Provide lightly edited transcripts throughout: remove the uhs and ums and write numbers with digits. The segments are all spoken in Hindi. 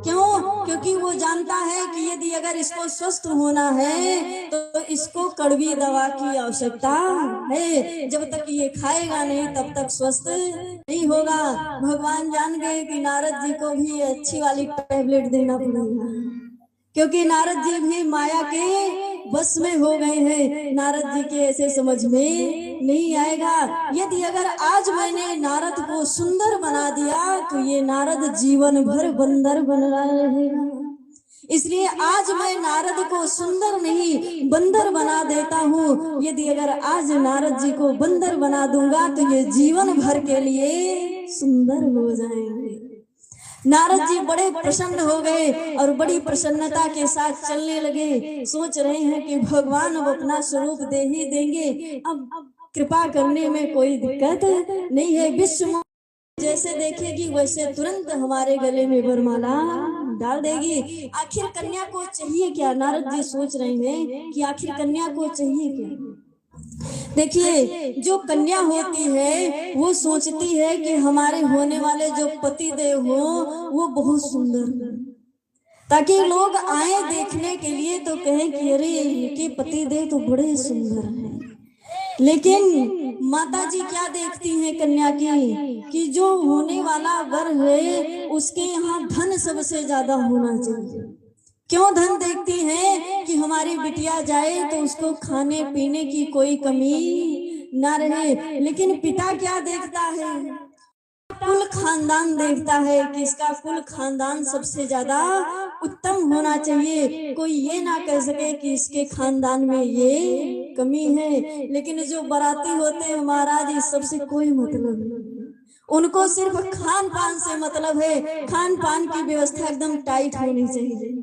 क्यों? क्योंकि वो जानता है कि यदि अगर इसको स्वस्थ होना है तो इसको कड़वी दवा की आवश्यकता है। जब तक ये खाएगा नहीं तब तक स्वस्थ नहीं होगा। भगवान जान गए कि नारद जी को भी अच्छी वाली टैबलेट देना पड़ेगा, क्योंकि नारद जी भी माया के बस में हो गए हैं। नारद जी के ऐसे समझ में नहीं आएगा। यदि अगर आज मैंने नारद को सुंदर बना दिया तो ये नारद जीवन भर बंदर बन रहा रहेगा। इसलिए आज मैं नारद को सुंदर नहीं बंदर बना देता हूँ। यदि अगर आज नारद जी को बंदर बना दूंगा तो ये जीवन भर के लिए सुंदर हो जाएंगे। नारद जी बड़े प्रसन्न हो गए और बड़ी प्रसन्नता के साथ चलने लगे। सोच रहे हैं कि भगवान अब अपना स्वरूप दे ही देंगे, अब कृपा करने में कोई दिक्कत नहीं है। विश्व जैसे देखेगी वैसे तुरंत हमारे गले में वरमाला डाल देगी। आखिर कन्या को चाहिए क्या? नारद जी सोच रहे हैं कि आखिर कन्या को चाहिए क्या। देखिए, जो कन्या होती है वो सोचती है कि हमारे होने वाले जो पति देव हो वो बहुत सुंदर, ताकि लोग आए देखने के लिए तो कहें कि अरे इनके पति देव तो बड़े सुंदर हैं। लेकिन माता जी क्या देखती हैं कन्या की कि जो होने वाला वर है उसके यहाँ धन सबसे ज्यादा होना चाहिए। क्यों धन देखती हैं? कि हमारी बिटिया जाए तो उसको खाने पीने की कोई कमी ना रहे। लेकिन पिता क्या देखता है? कुल खानदान देखता है कि इसका कुल खानदान सबसे ज्यादा उत्तम होना चाहिए। कोई ये ना कह सके कि इसके खानदान में ये कमी है। लेकिन जो बाराती होते हैं महाराज, इस सबसे कोई मतलब नहीं, उनको सिर्फ खान पान से मतलब है। खान पान की व्यवस्था एकदम टाइट होनी चाहिए।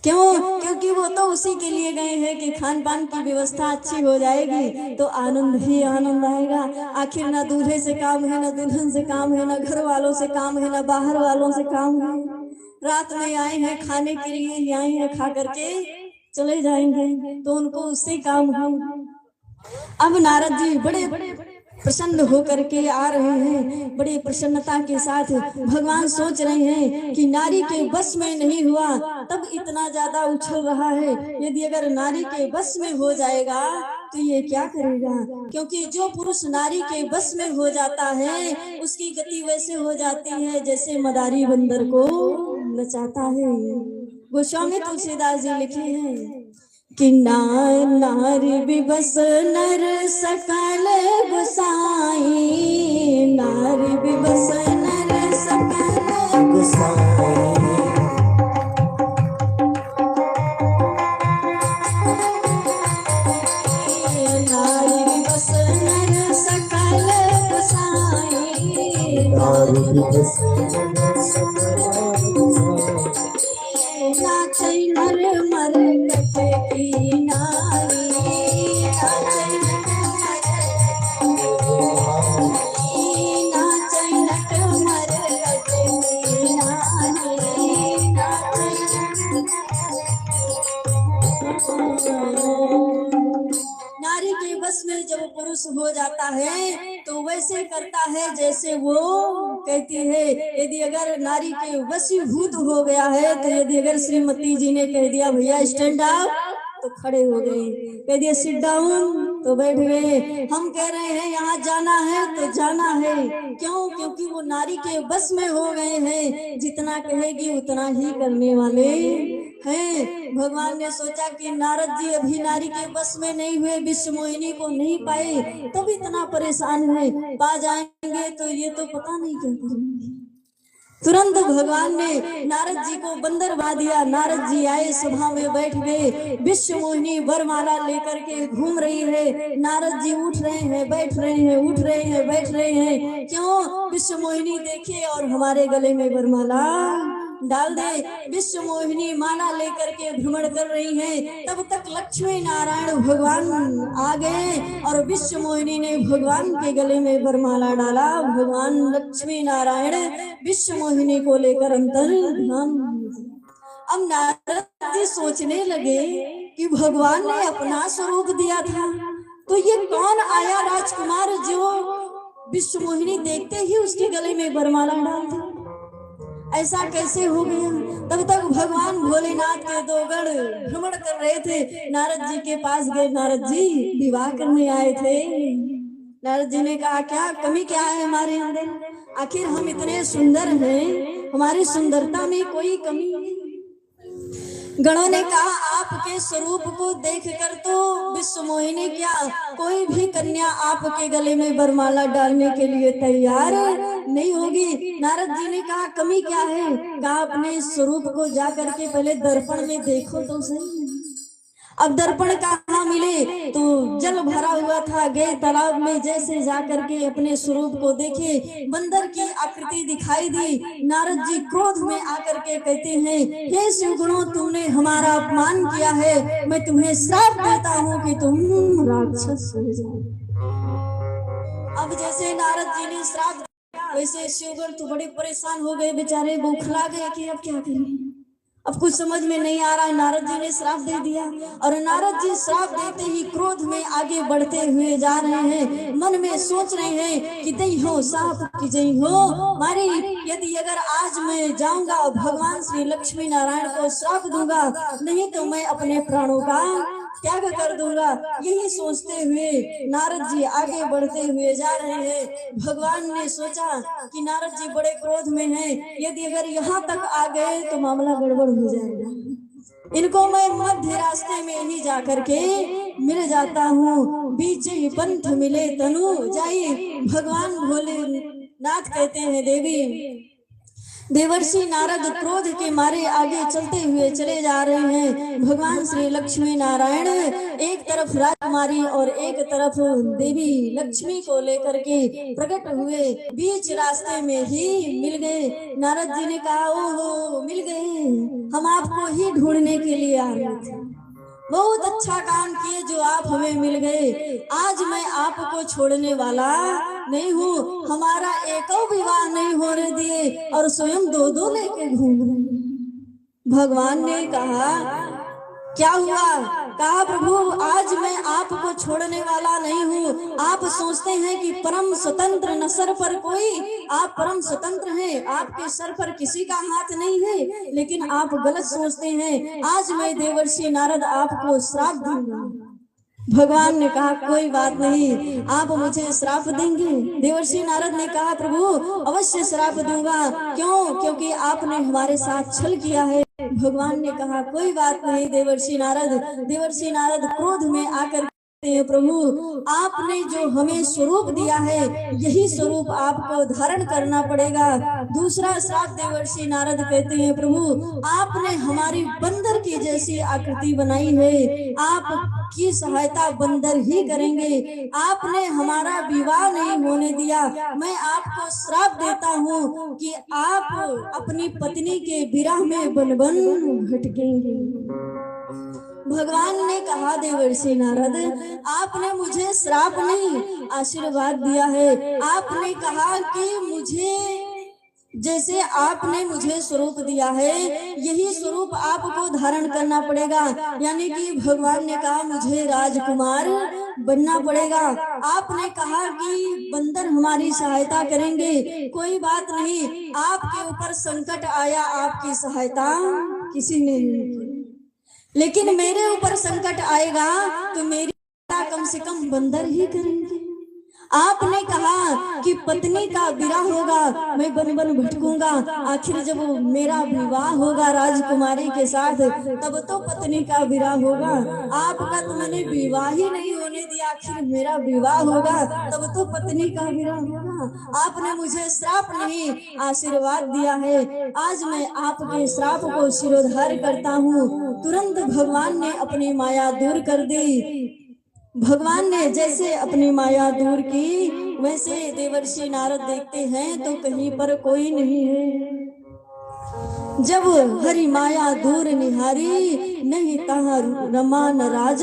क्यों? क्योंकि वो तो उसी के लिए गए हैं कि खान पान की व्यवस्था अच्छी हो जाएगी तो आनंद ही आनंद आएगा। आखिर ना दूल्हे से काम है, ना दुल्हन से काम है, ना घर वालों से काम है, ना बाहर वालों से काम है। रात में आए हैं खाने के लिए, आए हैं खा करके चले जाएंगे, तो उनको उससे काम है। अब नारद जी बड़े प्रसन्न होकर के आ रहे हैं, बड़ी प्रसन्नता के साथ। भगवान सोच रहे हैं कि नारी के बस में नहीं हुआ तब इतना ज्यादा उछल रहा है। यदि अगर नारी के बस में हो जाएगा तो ये क्या करेगा? क्योंकि जो पुरुष नारी के बस में हो जाता है उसकी गति वैसे हो जाती है जैसे मदारी बंदर को नचाता है। गोस्वामी तुलसीदास जी लिखे हैं कि नारी विबस नर सकल गुसाई, नारी विबस नर सकल गुसाई। नारी विबस नर सकल गुसाई, नारी विबस नर सकल गुसाई। नाचै नर मर कटे की नारी, नाचै नट मर कटे की नारी, नारी के बस में जब पुरुष हो जाता है तो वैसे करता है जैसे वो कहती है। यदि अगर नारी के वशीभूत हो गया है तो यदि अगर श्रीमती जी ने कह दिया भैया स्टैंड अप तो खड़े हो गए, कह दिया सिट डाउन तो बैठ गए। हम कह रहे हैं यहाँ जाना है तो जाना है। क्यों? क्योंकि वो नारी के बस में हो गए हैं, जितना कहेगी उतना ही करने वाले हैं। भगवान ने सोचा कि नारद जी अभी नारी के बस में नहीं हुए, विश्व मोहिनी को नहीं पाए, तब इतना परेशान है। पा जाएंगे तो ये तो पता नहीं क्या करेंगे। तुरंत भगवान ने नारद जी को बंदर बना दिया। नारद जी आए, सभा में बैठ गए। विश्व मोहिनी वरमाला लेकर के घूम रही है। नारद जी उठ रहे हैं, बैठ रहे हैं, उठ रहे हैं, बैठ रहे हैं। क्यों? विश्व मोहिनी देखे और हमारे गले में वरमाला डाल दे। विश्व मोहिनी माला लेकर के भ्रमण कर रही है। तब तक लक्ष्मी नारायण भगवान आ गए और विश्व मोहिनी ने भगवान के गले में वरमाला डाला। भगवान लक्ष्मी नारायण विश्व मोहिनी को लेकर अंतर ध्यान। अब नारद जी सोचने लगे कि भगवान ने अपना स्वरूप दिया था तो ये कौन आया राजकुमार जो विश्व मोहिनी देखते ही उसके गले में वरमाला डाल दी। ऐसा कैसे हो गया? तब तक भगवान भोलेनाथ के दो गण भ्रमण कर रहे थे। नारद जी के पास गए। नारद जी विवाह करने आए थे। नारद जी ने कहा, क्या कमी क्या है हमारे अंदर? आखिर हम इतने सुंदर हैं, हमारी सुंदरता में कोई कमी है? गणों ने कहा, आपके स्वरूप को देखकर तो विश्व मोहिनी क्या कोई भी कन्या आपके गले में वरमाला डालने के लिए तैयार नहीं होगी। नारद जी ने कहा, कमी क्या है? कहा, अपने स्वरूप को जा करके पहले दर्पण में देखो तो सही। अब दर्पण कहाँ मिले? तो जल भरा हुआ था, गए तालाब में, जैसे जाकर के अपने स्वरूप को देखे, बंदर की आकृति दिखाई दी। नारद जी क्रोध में आकर के कहते हैं, हे शिवगुणों, तुमने हमारा अपमान किया है, मैं तुम्हें श्राप देता हूँ कि तुम राक्षस हो जाओ। अब जैसे नारद जी ने श्राप दिया, वैसे शिवगुण तो बड़े परेशान हो गए, बेचारे बौखला गए कि अब क्या करें, अब कुछ समझ में नहीं आ रहा है। नारद जी ने श्राप दे दिया और नारद जी श्राप देते ही क्रोध में आगे बढ़ते हुए जा रहे हैं। मन में सोच रहे हैं कि दई हो साप की जई हो मारी, यदि अगर आज मैं जाऊंगा भगवान श्री लक्ष्मी नारायण को श्राप दूंगा, नहीं तो मैं अपने प्राणों का त्याग कर दूंगा। यही सोचते हुए नारद जी आगे बढ़ते हुए जा रहे हैं। भगवान ने सोचा कि नारद जी बड़े क्रोध में हैं, यदि अगर यहाँ तक आ गए तो मामला गड़बड़ हो जाएगा, इनको मैं मध्य रास्ते में ही जाकर के मिल जाता हूँ। बीच ही पंथ मिले तनु जाई। भगवान भोलेनाथ कहते हैं, देवी देवर्षि नारद क्रोध के मारे आगे चलते हुए चले जा रहे हैं। भगवान श्री लक्ष्मी नारायण एक तरफ राजकुमारी और एक तरफ देवी लक्ष्मी को लेकर के प्रकट हुए। बीच रास्ते में ही मिल गए। नारद जी ने कहा, ओहो मिल गए, हम आपको ही ढूंढने के लिए आ रहे थे। बहुत अच्छा काम किए जो आप हमें मिल गए। आज मैं आपको छोड़ने वाला नहीं हूँ। हमारा एको विवाह नहीं होने दिए और स्वयं दो दो लेके घूम रहे। भगवान ने कहा, क्या हुआ? कहा, प्रभु आज मैं आपको छोड़ने वाला नहीं हूँ। आप सोचते हैं कि परम स्वतंत्र न सर पर कोई, आप परम स्वतंत्र हैं, आपके सर पर किसी का हाथ नहीं है, लेकिन आप गलत सोचते हैं। आज मैं देवर्षि नारद आपको श्राप दूंगा। भगवान ने कहा, कोई बात नहीं, आप मुझे श्राप देंगे? देवर्षि नारद ने कहा, प्रभु अवश्य श्राप दूंगा। क्यों? क्योंकि आपने हमारे साथ छल किया है। भगवान ने कहा, कोई बात नहीं देवर्षि नारद। देवर्षि नारद क्रोध में आकर प्रभु आपने जो हमें स्वरूप दिया है, यही स्वरूप आपको धारण करना पड़ेगा। दूसरा श्राप देवर्षि नारद कहते हैं, प्रभु आपने हमारी बंदर की जैसी आकृति बनाई है, आपकी सहायता बंदर ही करेंगे। आपने हमारा विवाह नहीं होने दिया। मैं आपको श्राप देता हूँ कि आप अपनी पत्नी के विरह में बन बन भटकेंगे। भगवान ने कहा, देवर्षि नारद आपने मुझे श्राप नहीं आशीर्वाद दिया है। आपने कहा कि मुझे जैसे आपने मुझे स्वरूप दिया है, यही स्वरूप आपको धारण करना पड़ेगा। यानी कि भगवान ने कहा मुझे राजकुमार बनना पड़ेगा। आपने कहा कि बंदर हमारी सहायता करेंगे, कोई बात नहीं, आपके ऊपर संकट आया, आपकी सहायता किसी ने नहीं की, लेकिन मेरे ऊपर संकट आएगा तो मेरी कम से कम बंदर ही करेंगे। आपने कहा कि पत्नी का विरह होगा, मैं बन बन भटकूंगा। आखिर जब मेरा विवाह होगा राजकुमारी के साथ, तब तो पत्नी का विरह होगा। आपका तो मैंने विवाह ही नहीं होने दिया, आखिर मेरा विवाह होगा तब तो पत्नी का विरह होगा। आपने मुझे श्राप नहीं आशीर्वाद दिया है। आज मैं आपके श्राप को शिरोधार करता हूँ। तुरंत भगवान ने अपनी माया दूर कर दी। भगवान ने जैसे अपनी माया दूर की, वैसे देवर्षि नारद देखते हैं तो कहीं पर कोई नहीं है। जब हरि माया दूर निहारी, नहीं तहाँ रमा न राज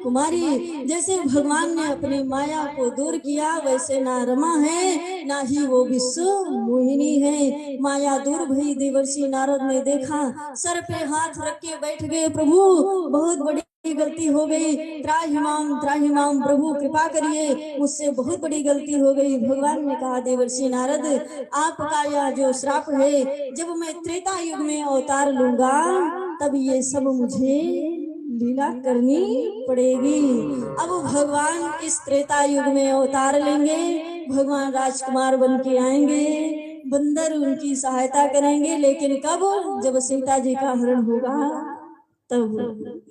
कुमारी। जैसे भगवान ने अपनी माया को दूर किया, वैसे ना रमा है ना ही वो विश्व मोहिनी है। माया दूर भई, देवर्षि नारद ने देखा, सर पे हाथ रख के बैठ गए। प्रभु बहुत बड़ी गलती हो गई, त्राहिमाम प्रभु कृपा करिए, मुझसे बहुत बड़ी गलती हो गई। भगवान ने कहा देवर्षि नारद, आपका यह जो श्राप है, जब मैं त्रेता युग में अवतार लूंगा तब ये सब मुझे लीला करनी पड़ेगी। अब भगवान इस त्रेता युग में अवतार लेंगे, भगवान राजकुमार बन के आएंगे, बंदर उनकी सहायता करेंगे, लेकिन कब? जब सीता जी का हरण होगा तब।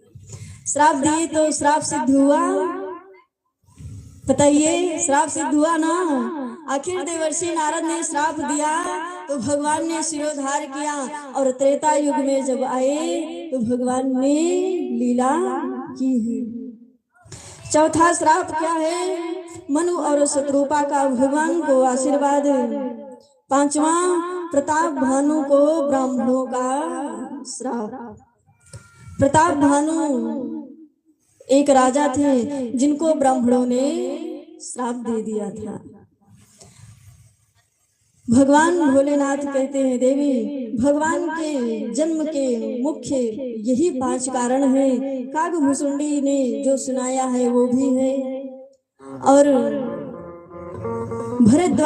श्राप दिए तो श्राप सिद्ध हुआ, बताइए, श्राप सिद्ध हुआ ना। आखिर देवर्षि नारद ने श्राप दिया तो भगवान ने शिरोधार किया, और त्रेता युग में जब आए तो भगवान ने लीला की है। चौथा श्राप क्या है? मनु और शत्रुपा का भगवान को आशीर्वाद। पांचवा, प्रताप भानु को ब्राह्मणों का श्राप। प्रताप भानु एक राजा थे जिनको ब्राह्मणों ने श्राप दे दिया था। भगवान भोलेनाथ कहते हैं, देवी, भगवान के जन्म के मुख्य यही 5 कारण हैं। कागभूषुंडी ने जो सुनाया है वो भी है, और भरद्वाज